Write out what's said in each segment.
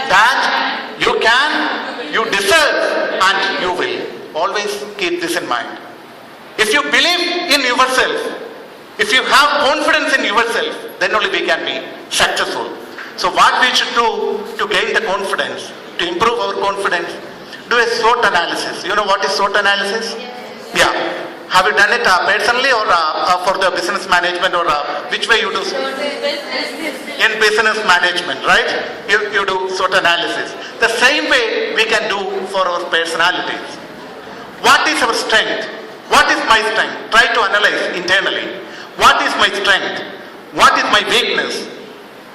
that you can, you deserve, and you will. Always keep this in mind. If you believe in yourself, if you have confidence in yourself, then only we can be successful. So what we should do to gain the confidence, to improve our confidence, do a SWOT analysis. You know what is SWOT analysis? Yeah. Have you done it personally or for the business management, or which way you do? In business management, right? You do SWOT analysis. The same way we can do for our personalities. What is our strength? What is my strength? Try to analyze internally. What is my strength? What is my weakness?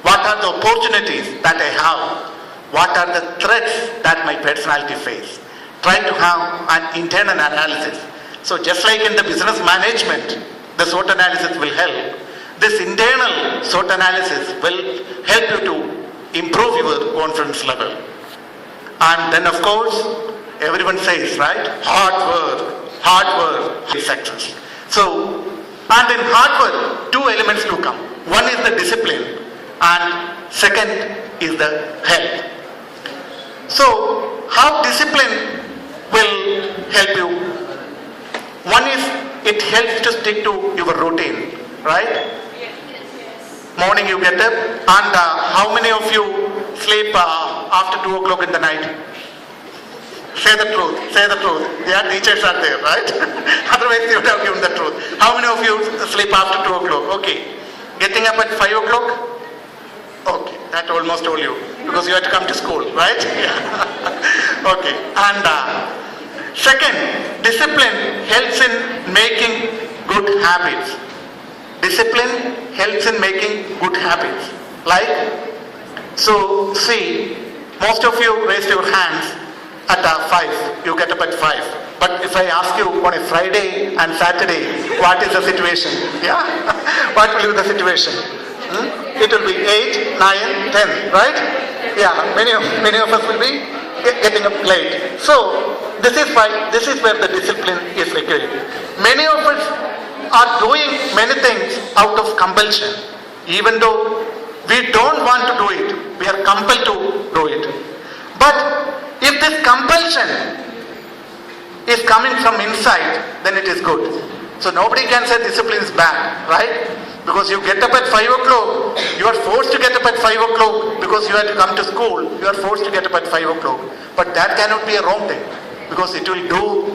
What are the opportunities that I have? What are the threats that my personality face? Try to have an internal analysis. So just like in the business management, the SWOT analysis will help. This internal SWOT analysis will help you to improve your confidence level. And then of course, everyone says, right? Hard work is success. So, and in hard work, two elements do come. One is the discipline, and second is the health. So, how discipline will help you? One is, it helps to stick to your routine, right? Morning you get up, and how many of you sleep after 2 o'clock in the night? Say the truth, say the truth. Yeah, teachers are there, right? Otherwise you would have given the truth. How many of you sleep after 2 o'clock? Okay. Getting up at 5 o'clock? Okay, that almost told you. Because you had to come to school, right? Yeah. Okay. And second, discipline helps in making good habits. Discipline helps in making good habits. Like, so see, most of you raised your hands at 5, you get up at 5. But if I ask you on a Friday and Saturday, what is the situation? Yeah? What will be the situation? It will be 8, 9, 10, right? Yeah, many of us will be getting up late. So, this is where the discipline is required. Many of us are doing many things out of compulsion. Even though we don't want to do it, we are compelled to do it. But if this compulsion is coming from inside, then it is good. So nobody can say discipline is bad, right? Because you get up at 5 o'clock, you are forced to get up at 5 o'clock because you have to come to school, you are forced to get up at 5 o'clock. But that cannot be a wrong thing, because it will do